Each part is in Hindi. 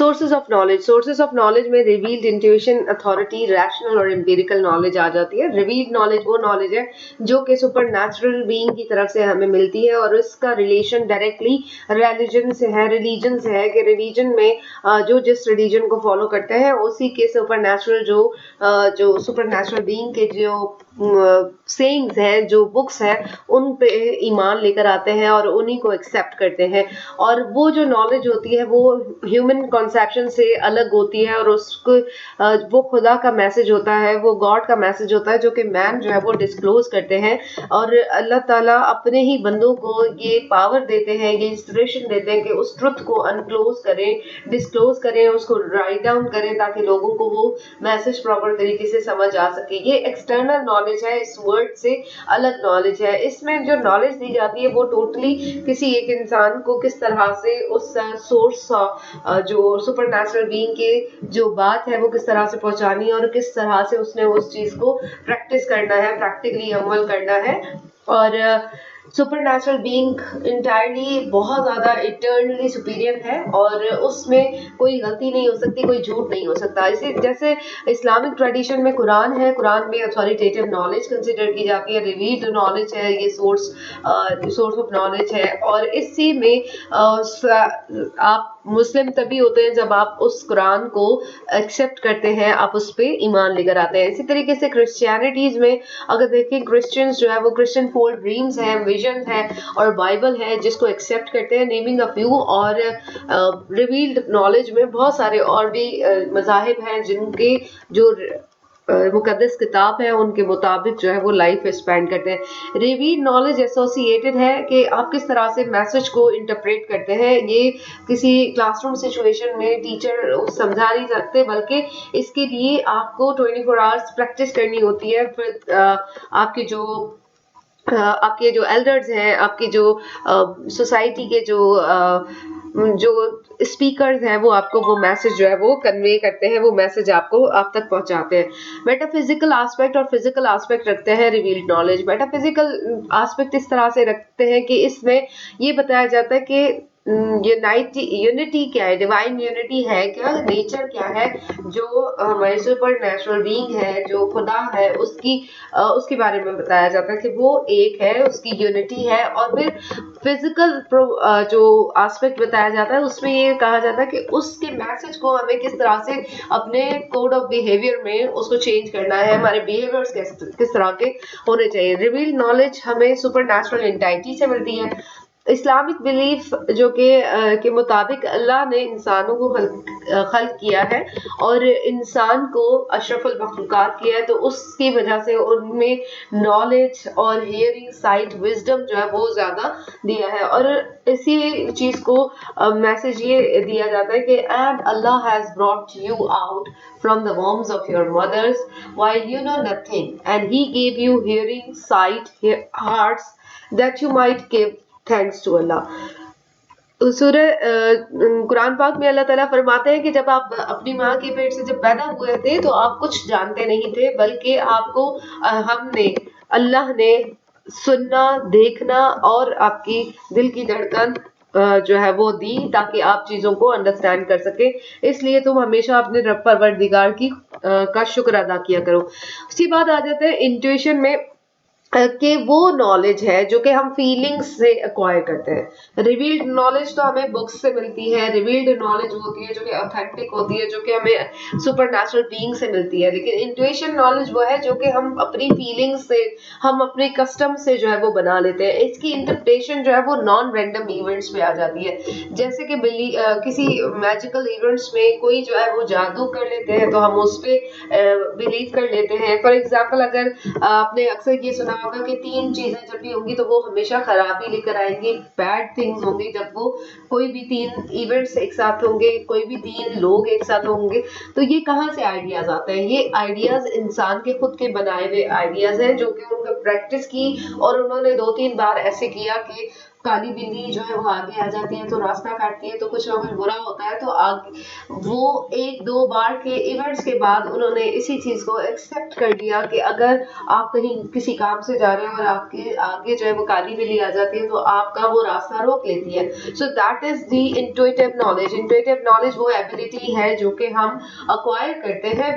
सोर्सेज ऑफ नॉलेज में रिवील्ड, इंट्यूशन, अथॉरिटी, रैशनल और एम्पिरिकल नॉलेज आ जाती है। रिवील्ड नॉलेज वो नॉलेज है जो कि सुपर नेचुरल बीइंग की तरफ से हमें मिलती है और इसका रिलेशन डायरेक्टली रिलीजन से है कि रिलीजन में जो जिस रिलीजन को फॉलो करते हैं उसी के सुपर नेचुरल जो सुपर नेचुरल बीइंग के जो सेइंग्स हैं, जो बुक्स हैं, उन पे ईमान लेकर आते हैं और उन्हीं को एक्सेप्ट करते हैं। और वो जो नॉलेज होती है वो ह्यूमन कॉन्सेप्शन से अलग होती है और उसको वो खुदा का मैसेज होता है, वो गॉड का मैसेज होता है जो कि मैन जो है वो डिस्क्लोज करते हैं। और अल्लाह ताला अपने ही बंदों को ये पावर देते हैं, ये इंस्पिरेशन देते हैं कि उस ट्रुथ को अनक्लोज करें, डिस्क्लोज करें, उसको राइट डाउन करें ताकि लोगों को वो मैसेज प्रॉपर तरीके से समझ आ सके। ये एक्सटर्नल नॉलेज है, इस वर्ड से अलग नॉलेज है। इसमें जो नॉलेज दी जाती है वो टोटली किसी एक इंसान को किस तरह से उस सोर्स जो सुपर नेचुरल बीइंग के जो बात है वो किस तरह से पहुंचानी है और किस तरह से उसने उस चीज को प्रैक्टिस करना है, प्रैक्टिकली अमल करना है। और सुपर नेचुरल बीइंग इंटायरली बहुत ज्यादा इटर्नली सुपीरियर है और उसमें कोई गलती नहीं हो सकती, कोई झूठ नहीं हो सकता। इसी जैसे इस्लामिक ट्रेडिशन में कुरान है, कुरान में अथॉरिटेटिव नॉलेज कंसिडर की जाती है, रिवील्ड नॉलेज है, ये सोर्स ऑफ नॉलेज है। और इसी में आप मुस्लिम तभी होते हैं जब आप उस कुरान को एक्सेप्ट करते हैं, आप उस पे ईमान लेकर आते हैं। इसी तरीके से क्रिश्चियनिटीज में अगर देखें, क्रिश्चियंस जो है वो क्रिश्चियन फोल्ड ड्रीम्स है, विजन है और बाइबल है जिसको एक्सेप्ट करते हैं, नेमिंग अ फ्यू। और रिवील्ड नॉलेज में बहुत सारे और भी मज़ाहिब हैं जिनके जो मुकद्दस किताब है उनके मुताबिक जो है वो लाइफ स्पेंड करते हैं। रिवील्ड नॉलेज एसोसिएटेड है कि आप किस तरह से मैसेज को इंटरप्रेट करते हैं। ये किसी क्लासरूम सिचुएशन में टीचर समझा नहीं सकते, बल्कि इसके लिए आपको 24 आवर्स प्रैक्टिस करनी होती है। फिर आपके जो एल्डर्स हैं, आपके जो सोसाइटी के जो स्पीकर्स हैं, वो आपको वो मैसेज जो है वो कन्वे करते हैं, वो मैसेज आपको आप तक पहुंचाते हैं। मेटाफिजिकल एस्पेक्ट और फिजिकल एस्पेक्ट रखते हैं रिवील्ड नॉलेज। मेटाफिजिकल एस्पेक्ट इस तरह से रखते हैं कि इसमें ये बताया जाता है कि यूनिटी क्या है, डिवाइन यूनिटी है क्या, नेचर क्या है, जो हमारे सुपर नेचुरल बीइंग है, जो खुदा है, उसके बारे में बताया जाता है कि वो एक है, उसकी यूनिटी है। और फिर फिजिकल जो एस्पेक्ट बताया जाता है उसमें ये कहा जाता है कि उसके मैसेज को हमें किस तरह से अपने कोड ऑफ बिहेवियर में उसको चेंज करना है, हमारे बिहेवियर्स किस तरह के होने चाहिए। रिवील्ड नॉलेज हमें सुपर नेचुरल एंटाइटी से मिलती है। इस्लामिक बिलीफ जो के मुताबिक अल्लाह ने इंसानों को खल्क किया है और इंसान को अशरफुल मखलूकात किया है, तो उसकी वजह से उनमें नॉलेज और हियरिंग, साइट, विजडम जो है वो ज्यादा दिया है। और इसी चीज को मैसेज ये दिया जाता है कि and Allah has brought you out from the वॉर्म्स of your mothers while you know nothing and he gave you hearing, sight, hearts that you might give thanks to Allah. Quran पाक में अल्लाह ताला फरमाते हैं कि जब आप अपनी माँ के पेट से जब पैदा हुए थे तो आप कुछ जानते नहीं थे, बल्कि आपको अल्लाह ने सुनना, देखना और आपकी दिल की धड़कन जो है वो दी ताकि आप चीजों को अंडरस्टैंड कर सके। इसलिए तुम हमेशा अपने रब परवरदिगार का शुक्र अदा किया करो। उसके बाद आ जाते हैं इंट्यूशन में कि वो नॉलेज है जो कि हम फीलिंग्स से एक्वायर करते हैं। रिवील्ड नॉलेज तो हमें बुक्स से मिलती है, रिवील्ड नॉलेज होती है जो कि ऑथेंटिक होती है, जो कि हमें सुपर नेचुरल बीइंग से मिलती है। लेकिन इंट्यूशन नॉलेज वो है जो कि हम अपनी फीलिंग्स से, हम अपने कस्टम से जो है वो बना लेते हैं। इसकी इंटरप्रिटेशन जो है वो नॉन रैंडम इवेंट्स पे आ जाती है। जैसे कि किसी मैजिकल इवेंट्स में कोई जो है वो जादू कर लेते हैं तो हम उस पर बिलीव कर लेते हैं। फॉर एग्जाम्पल, अगर आपने अक्सर ये सुना होगा कि 3 चीजें जब भी होंगी तो वो हमेशा खराबी लेकर आएंगी, बैड थिंग्स होंगी। जब वो कोई भी 3 इवेंट्स एक साथ होंगे, कोई भी 3 लोग एक साथ होंगे, तो ये कहाँ से आइडियाज आते हैं? ये आइडियाज इंसान के खुद के बनाए हुए आइडियाज हैं जो कि उन्होंने प्रैक्टिस की और उन्होंने 2-3 बार ऐसे किया कि काली बिल्ली जो है वो आगे आ जाती है तो रास्ता काटती है, तो कुछ ना कुछ बुरा होता है, तो आगे वो 1-2 बार के इवेंट्स के बाद उन्होंने इसी चीज को एक्सेप्ट कर लिया कि अगर आप कहीं किसी काम से जा रहे हो और आपके आगे जो है वो काली बिल्ली आ जाती है तो आपका वो रास्ता रोक लेती है। So that is the intuitive knowledge. Intuitive knowledge वो एबिलिटी है जो कि हम अक्वायर करते हैं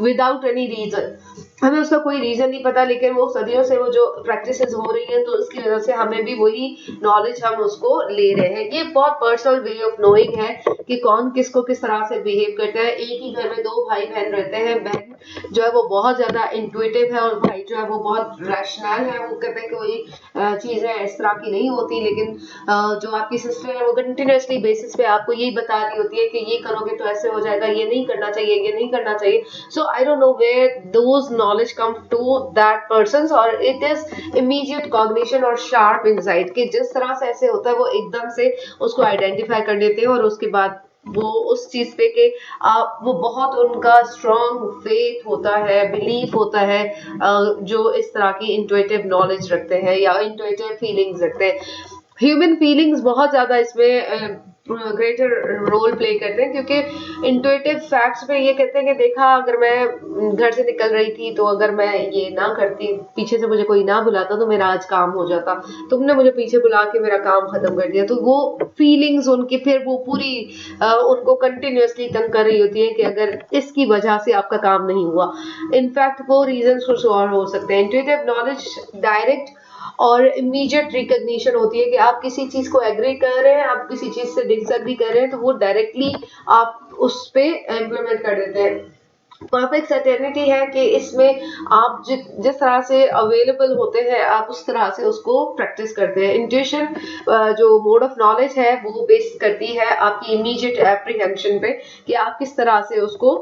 विदाउट एनी रीजन। हमें उसका कोई रीजन नहीं पता, लेकिन वो सदियों से वो जो प्रैक्टिसेस हो रही हैं तो उसकी वजह से हमें भी वही नॉलेज हम उसको ले रहे हैं। ये बहुत पर्सनल वे ऑफ नोइंग है कि कौन किसको किस तरह से बिहेव करता है। एक ही घर में 2 भाई बहन रहते हैं, बहन जो है वो बहुत ज्यादा इंट्यूटिव है और भाई जो है वो बहुत रैशनल है। वो कहते हैं कि कोई चीजें इस तरह की नहीं होती, लेकिन जो आपकी सिस्टर है वो कंटिन्यूसली बेसिस पे आपको यही बता रही होती है कि ये करोगे तो ऐसे हो जाएगा, ये नहीं करना चाहिए, ये नहीं करना चाहिए। So I don't know where those knowledge come to that persons, और it is immediate cognition और sharp insight कि जिस तरह से ऐसे होता है वो एकदम से उसको आइडेंटिफाई कर लेते हैं और उसके बाद वो उस चीज पे के वो बहुत उनका स्ट्रॉन्ग फेथ होता है, बिलीफ होता है, जो इस तरह की इंट्यूटिव नॉलेज रखते हैं या इंट्यूटिव फीलिंग्स रखते हैं। ह्यूमन फीलिंग्स बहुत ज्यादा इसमें ग्रेटर रोल प्ले करते हैं, क्योंकि इंट्यूटिव फैक्ट्स में ये कहते हैं कि देखा, अगर मैं घर से निकल रही थी तो अगर मैं ये ना करती, पीछे से मुझे कोई ना बुलाता तो मेरा आज काम हो जाता, तुमने मुझे पीछे बुला के मेरा काम खत्म कर दिया। तो वो फीलिंग्स उनकी फिर वो पूरी उनको कंटिन्यूअसली तंग कर रही होती है कि अगर इसकी वजह से आपका काम नहीं हुआ। इनफैक्ट वो रीजन कुछ और हो सकते हैं। इंट्यूटिव नॉलेज डायरेक्ट और इमीडिएट रिकॉग्निशन होती है कि आप किसी चीज को एग्री कर रहे हैं, आप किसी चीज से डिसएग्री कर रहे हैं, तो वो डायरेक्टली आप उस पे इम्प्लीमेंट कर देते हैं। परफेक्ट सर्टेनिटी है कि इसमें आप जिस तरह से अवेलेबल होते हैं आप उस तरह से उसको प्रैक्टिस करते हैं। इंट्यूशन जो मोड ऑफ नॉलेज है वो बेस करती है आपकी इमीडिएट एप्रीहेंशन पे कि आप किस तरह से उसको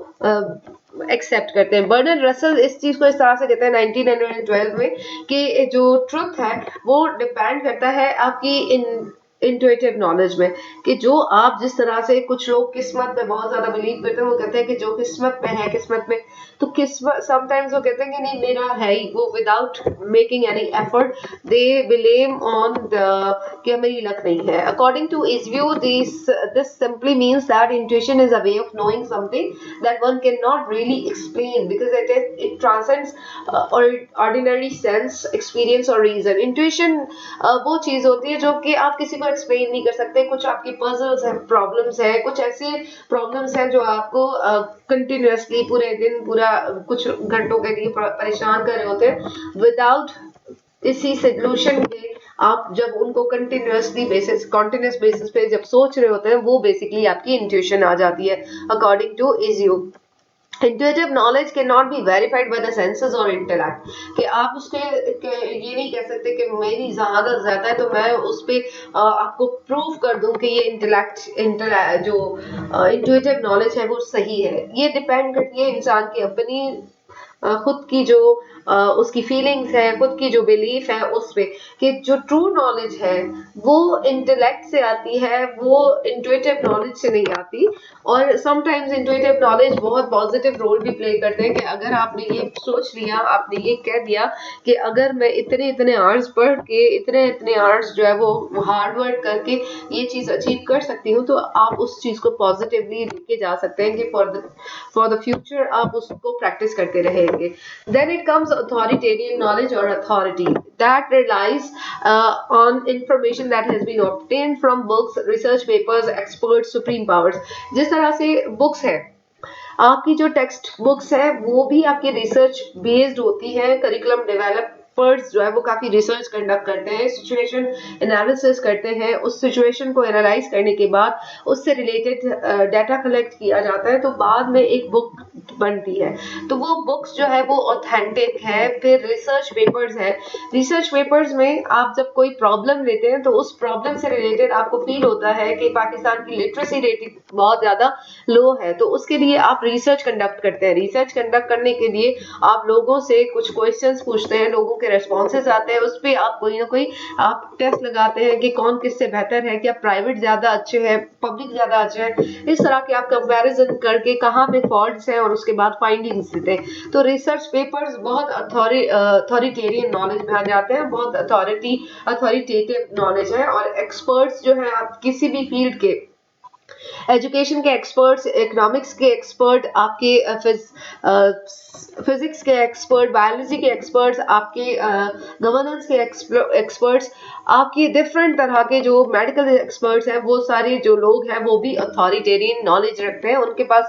एक्सेप्ट करते हैं। बर्नार्ड रसल इस चीज को इस तरह से कहते हैं 1912 में कि जो ट्रुथ है वो डिपेंड करता है आपकी इंट्यूटिव नॉलेज में, कि जो आप जिस तरह से, कुछ लोग किस्मत में बहुत ज्यादा बिलीव करते हैं, वो कहते हैं कि जो किस्मत में है, किस्मत में तो किस्मत, समटाइम्स वो कहते हैं कि नहीं मेरा है ही, वो without making any effort they blame on the कि मेरी लक नहीं है। अकॉर्डिंग टू इस view this simply means that intuition is a way of knowing something that one can not really explain because it transcends ordinary sense, experience और रीजन। इंट्यूशन वो चीज होती है जो कि आप किसी को एक्सप्लेन नहीं कर सकते। कुछ आपकी पजल्स है, प्रॉब्लम्स है, कुछ ऐसे प्रॉब्लम्स हैं जो आपको कंटिन्यूअसली पूरे दिन, पूरा कुछ घंटों के लिए परेशान कर रहे होते हैं। विदाउट इसी सोल्यूशन के आप जब उनको कंटिन्यूअस बेसिस पे जब सोच रहे होते हैं, वो बेसिकली आपकी इंट्यूशन आ जाती है अकॉर्डिंग टू इज़्यू। Intuitive knowledge can not be verified by the senses और इंटेलेक्ट, कि आप उसके ये नहीं कह सकते कि मेरी ज्यादा है तो मैं उस पे आपको प्रूव कर दूं कि ये इंटेलेक्ट जो इंट्यूटिव नॉलेज है वो सही है। ये डिपेंड करती है इंसान की अपनी खुद की जो उसकी फीलिंग्स है, खुद की जो बिलीफ है उस पे, कि जो ट्रू नॉलेज है वो इंटेलेक्ट से आती है, वो इंट्यूटिव नॉलेज से नहीं आती। और समटाइम्स इंट्यूटिव नॉलेज बहुत पॉजिटिव रोल भी प्ले करते हैं कि अगर आपने ये सोच लिया, आपने ये कह दिया कि अगर मैं इतने इतने आवर्स पढ़ के, इतने इतने आवर्स जो है वो हार्ड वर्क करके ये चीज अचीव कर सकती हूँ, तो आप उस चीज को पॉजिटिवली लेके जा सकते हैं कि फॉर द फ्यूचर आप उसको प्रैक्टिस करते रहेंगे। Then it comes authoritarian knowledge or authority that relies on information that has been obtained from books, research papers, experts, supreme powers। जिस तरह से बुक्स है, आपकी जो टेक्स्ट बुक्स है वो भी आपकी रिसर्च बेस्ड होती है। करिकुलम डेवलपर्स जो है वो काफी रिसर्च कंडक्ट करते हैं, सिचुएशन एनालिसिस करते हैं, उस सिचुएशन को एनालाइज करने के बाद उससे रिलेटेड डाटा कलेक्ट किया जाता है, तो बाद में एक बुक बनती है। तो वो बुक्स जो है वो ऑथेंटिक है। फिर रिसर्च पेपर्स है, रिसर्च पेपर्स में आप जब कोई प्रॉब्लम लेते हैं तो उस प्रॉब्लम से रिलेटेड आपको फील होता है कि पाकिस्तान की लिटरेसी रेटिंग बहुत ज्यादा लो है, तो उसके लिए आप रिसर्च कंडक्ट करते हैं। रिसर्च कंडक्ट करने के लिए आप लोगों से कुछ क्वेश्चंस पूछते हैं, लोगों के रेस्पॉन्सेज आते हैं, उस पर आप कोई ना कोई आप टेस्ट लगाते हैं कि कौन किससे बेहतर है, क्या प्राइवेट ज्यादा अच्छे हैं, पब्लिक ज्यादा अच्छे हैं। इस तरह के आप कंपैरिजन करके कहाँ पे फॉल्ट्स हैं और उसके बाद फाइंडिंग्स देते हैं। तो रिसर्च पेपर्स बहुत अथॉरिटेरियन नॉलेज में आ जाते हैं, बहुत अथॉरिटेटिव नॉलेज है। और एक्सपर्ट्स जो है आप किसी भी फील्ड के, एजुकेशन के एक्सपर्ट्स, इकोनॉमिक्स के एक्सपर्ट, आपके फिजिक्स के एक्सपर्ट, बायोलॉजी के एक्सपर्ट्स, आपके गवर्नेंस के एक्सपर्ट्स, आपके डिफरेंट तरह के जो मेडिकल एक्सपर्ट्स हैं, वो सारे जो लोग हैं वो भी अथॉरिटेरियन नॉलेज रखते हैं। उनके पास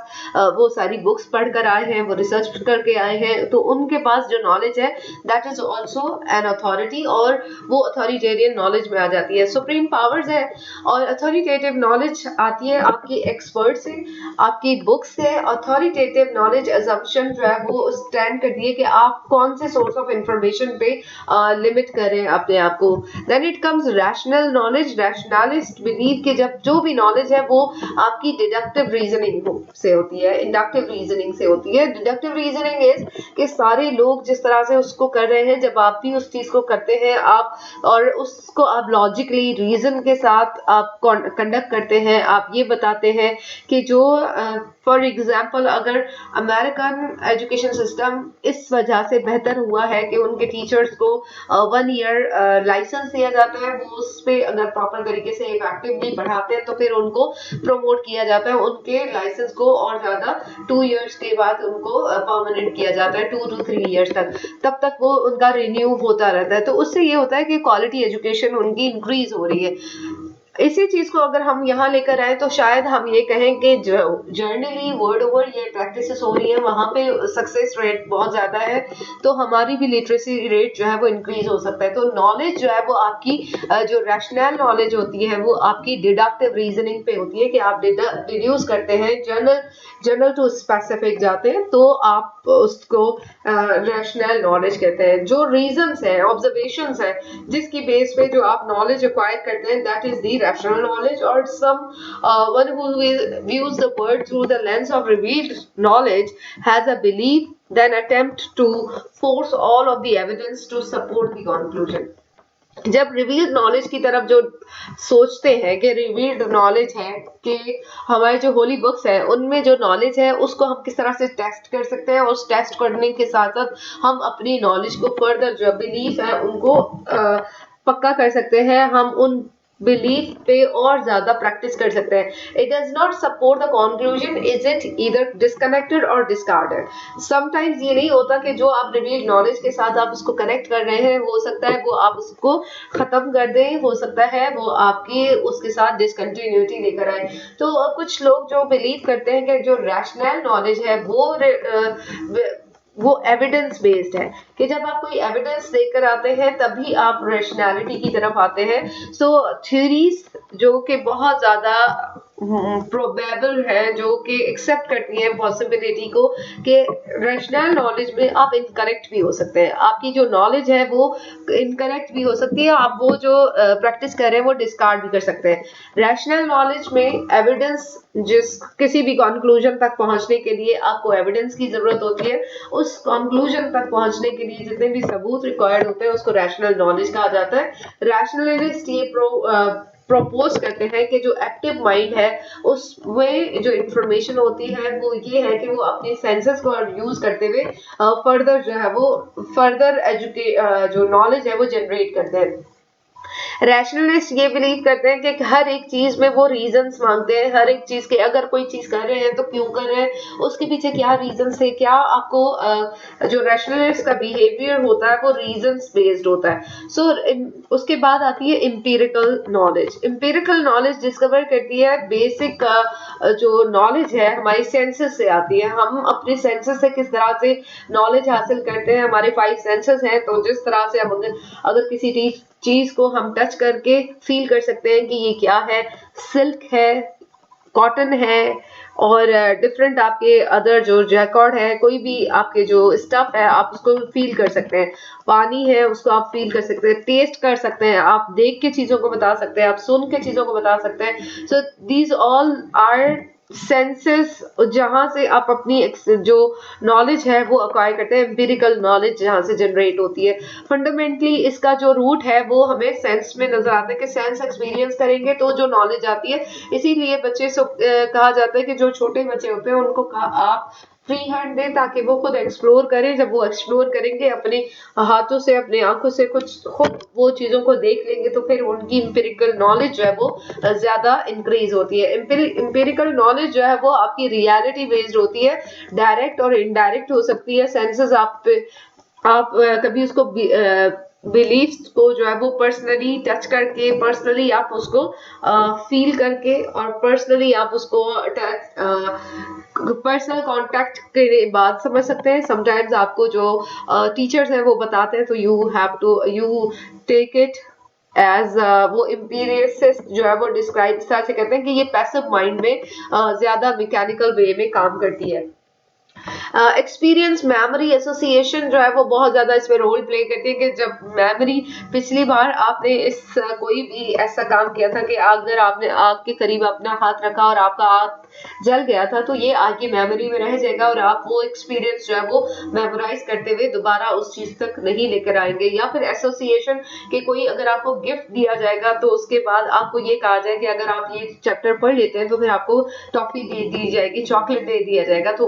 वो सारी बुक्स पढ़ कर आए हैं, वो रिसर्च करके आए हैं, तो उनके पास जो नॉलेज है that is also an authority, और वो अथॉरिटेरियन नॉलेज में आ जाती है। सुप्रीम पावर्स है और अथॉरिटेटिव नॉलेज आती है आपके एक्सपर्ट से, आपकी बुक से। अथॉरिटेटिव नॉलेज अजम्पशन जो है वो स्टैंड करती है कि आप कौन से सोर्स ऑफ इंफॉर्मेशन पे लिमिट करें अपने आप को। Then it comes rational knowledge. Rationalist believe कि जब जो भी नॉलेज है वो आपकी डिडक्टिव रीजनिंग से होती है, इंडक्टिव रीजनिंग से होती है। डिडक्टिव रीजनिंग इज कि सारे लोग जिस तरह से उसको कर रहे हैं, जब आप भी उस चीज को करते हैं आप, और उसको आप लॉजिकली रीजन के साथ आप कंडक्ट करते हैं, आप ये बताते हैं कि जो फॉर एग्जाम्पल अगर अमेरिकन एजुकेशन सिस्टम इस वजह से बेहतर हुआ है कि उनके टीचर्स को 1 ईयर लाइसेंस दिया जाता है, वो उस पे अगर प्रॉपर तरीके से इफेक्टिवली पढ़ाते हैं तो फिर उनको प्रमोट किया जाता है, उनके लाइसेंस को और ज्यादा 2 इयर्स के बाद उनको परमानेंट किया जाता है, 2 to 3 इयर्स तक, तब तक वो उनका रिन्यू होता रहता है। तो उससे ये होता है कि क्वालिटी एजुकेशन उनकी इंक्रीज हो रही है। इसी चीज को अगर हम यहाँ लेकर आए तो शायद हम ये कहें कि जर्नली वर्ल्ड ओवर ये प्रैक्टिसेस हो रही है, वहां पे सक्सेस रेट बहुत ज्यादा है, तो हमारी भी लिटरेसी रेट जो है वो इंक्रीज हो सकता है। तो नॉलेज जो है वो आपकी जो रैशनल नॉलेज होती है वो आपकी डिडक्टिव रीजनिंग पे होती है कि आप डिड्यूस करते हैं, जनरल टू स्पेसिफिक जाते हैं, तो आप उसको रैशनल नॉलेज कहते हैं। जो रीजंस है, ऑब्जर्वेशंस है, जिसकी बेस पे जो आप नॉलेज एक्वायर करते हैं, that is the rational knowledge, or one who views the world through the lens of revealed knowledge has a belief then attempt to force all of the evidence to support the conclusion। जब रिवील्ड नॉलेज की तरफ जो सोचते हैं कि रिवील्ड नॉलेज है कि हमारे जो होली बुक्स है उनमें जो नॉलेज है उसको हम किस तरह से टेस्ट कर सकते हैं, उस टेस्ट करने के साथ साथ हम अपनी नॉलेज को फर्दर जो बिलीफ है उनको पक्का कर सकते हैं, हम उन बिलीफ पे और ज्यादा प्रैक्टिस कर सकते हैं। It does not support the conclusion, is it either disconnected और डिस्कार्डेड। समटाइम्स ये नहीं होता कि जो आप रिवील्ड नॉलेज के साथ आप उसको कनेक्ट कर रहे हैं, हो सकता है वो आप उसको खत्म कर दें, हो सकता है वो आपकी उसके साथ डिसकंटिन्यूटी लेकर आए। तो कुछ लोग जो बिलीव करते हैं कि जो रैशनल नॉलेज है वो एविडेंस बेस्ड है, कि जब आप कोई एविडेंस देकर आते हैं तभी आप रैशनैलिटी की तरफ आते हैं। सो थ्योरीज जो कि बहुत ज्यादा प्रोबेबल है, जो कि एक्सेप्ट करती है पॉसिबिलिटी को कि रैशनल नॉलेज में आप इनकरेक्ट भी हो सकते हैं, आपकी जो नॉलेज है वो इनकरेक्ट भी हो सकती है, आप वो जो प्रैक्टिस कर रहे हैं वो डिस्कार्ड भी कर सकते हैं। रैशनल नॉलेज में एविडेंस, जिस किसी भी कंक्लूजन तक पहुंचने के लिए आपको एविडेंस की जरूरत होती है, उस कंक्लूजन तक पहुंचने के लिए जितने भी सबूत रिक्वायर्ड होते हैं उसको रैशनल नॉलेज कहा जाता है। रैशनलिस्ट ये प्रपोज करते हैं कि जो एक्टिव माइंड है उसमें जो इंफॉर्मेशन होती है वो ये है कि वो अपने सेंसेस को यूज करते हुए फर्दर जो है वो फर्दर जो नॉलेज है वो जनरेट करते हैं। रैशनलिस्ट ये बिलीव करते हैं कि हर एक चीज में वो रीजंस मांगते हैं, हर एक चीज के अगर कोई चीज कर रहे हैं तो क्यों कर रहे हैं, उसके पीछे क्या रीजंस है, क्या आपको जो रैशनलिस्ट का बिहेवियर होता है वो रीजंस बेस्ड होता है। सो उसके बाद आती है empirical knowledge. Empirical knowledge discover करती है बेसिक जो नॉलेज है हमारी सेंसेस से आती है, हम अपने सेंसेस से किस तरह से नॉलेज हासिल करते हैं। हमारे 5 सेंसेस हैं, तो जिस तरह से हम अगर किसी चीज को हम टच करके फील कर सकते हैं कि ये क्या है, सिल्क है, कॉटन है, और डिफरेंट आपके अदर जो जैकॉर्ड है, कोई भी आपके जो स्टफ है आप उसको फील कर सकते हैं। पानी है उसको आप फील कर सकते हैं, टेस्ट कर सकते हैं, आप देख के चीजों को बता सकते हैं, आप सुन के चीजों को बता सकते हैं। So these all are senses जहां से आप अपनी जो नॉलेज है वो अक्वायर करते हैं, एम्पिरिकल नॉलेज जहां से जनरेट होती है। फंडामेंटली इसका जो रूट है वो हमें सेंस में नजर आता है कि सेंस एक्सपीरियंस करेंगे तो जो नॉलेज आती है। इसीलिए बच्चे कहा जाता है कि जो छोटे बच्चे होते हैं उनको आप फ्री हैंड दें ताकि वो खुद एक्सप्लोर करें। जब वो एक्सप्लोर करेंगे अपने हाथों से, अपने आँखों से कुछ खुद वो चीज़ों को देख लेंगे तो फिर उनकी एम्पिरिकल नॉलेज जो है वो ज़्यादा इंक्रीज़ होती है। एम्पिरिकल नॉलेज जो है वो आपकी रियलिटी बेस्ड होती है, डायरेक्ट और इनडायरेक्ट हो सकती है। सेंसेस आप कभी उसको बिलीफ्स को जो है वो पर्सनली टच करके, पर्सनली आप उसको फील करके और पर्सनली आप उसको पर्सनल कांटेक्ट के बाद समझ सकते हैं। समटाइम्स आपको जो टीचर्स हैं वो बताते हैं तो यू टेक इट एज वो इम्पीरियसिस्ट जो है वो डिस्क्राइब इस तरह से करते हैं कि ये पैसिव माइंड में ज्यादा मैकेनिकल वे में काम करती है। एक्सपीरियंस मेमोरी एसोसिएशन जो है वो बहुत ज्यादा इसमें रोल प्ले करती है कि जब मेमोरी पिछली बार आपने कोई भी ऐसा काम किया था कि अगर आपने आग के करीब अपना हाथ रखा और आपका हाथ जल गया था तो ये आपकी मेमोरी में रह जाएगा और आप वो एक्सपीरियंस जो है वो मेमोराइज करते हुए दोबारा उस चीज तक नहीं लेकर आएंगे। या फिर एसोसिएशन कि कोई अगर आपको गिफ्ट दिया जाएगा तो उसके बाद आपको ये कहा जाए कि अगर आप ये चैप्टर पढ़ लेते हैं तो फिर आपको टॉफी दे दी जाएगी, चॉकलेट दे दिया जाएगा, तो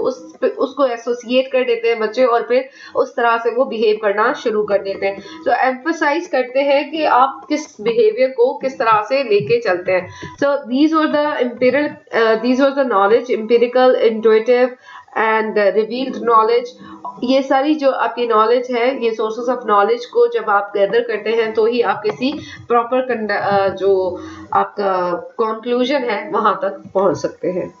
उसको एसोसिएट कर देते हैं बच्चे और फिर उस तरह से वो बिहेव करना शुरू कर देते हैं। तो एम्फसाइज करते हैं कि आप किस बिहेवियर को किस तरह से लेके चलते हैं। So these were the knowledge, empirical, intuitive and revealed knowledge. ये सारी जो आपकी नॉलेज है, ये सोर्सेस ऑफ नॉलेज को जब आप गैदर करते हैं तो ही आप किसी प्रॉपर जो आपका कंक्लूजन है वहां तक पहुंच सकते हैं।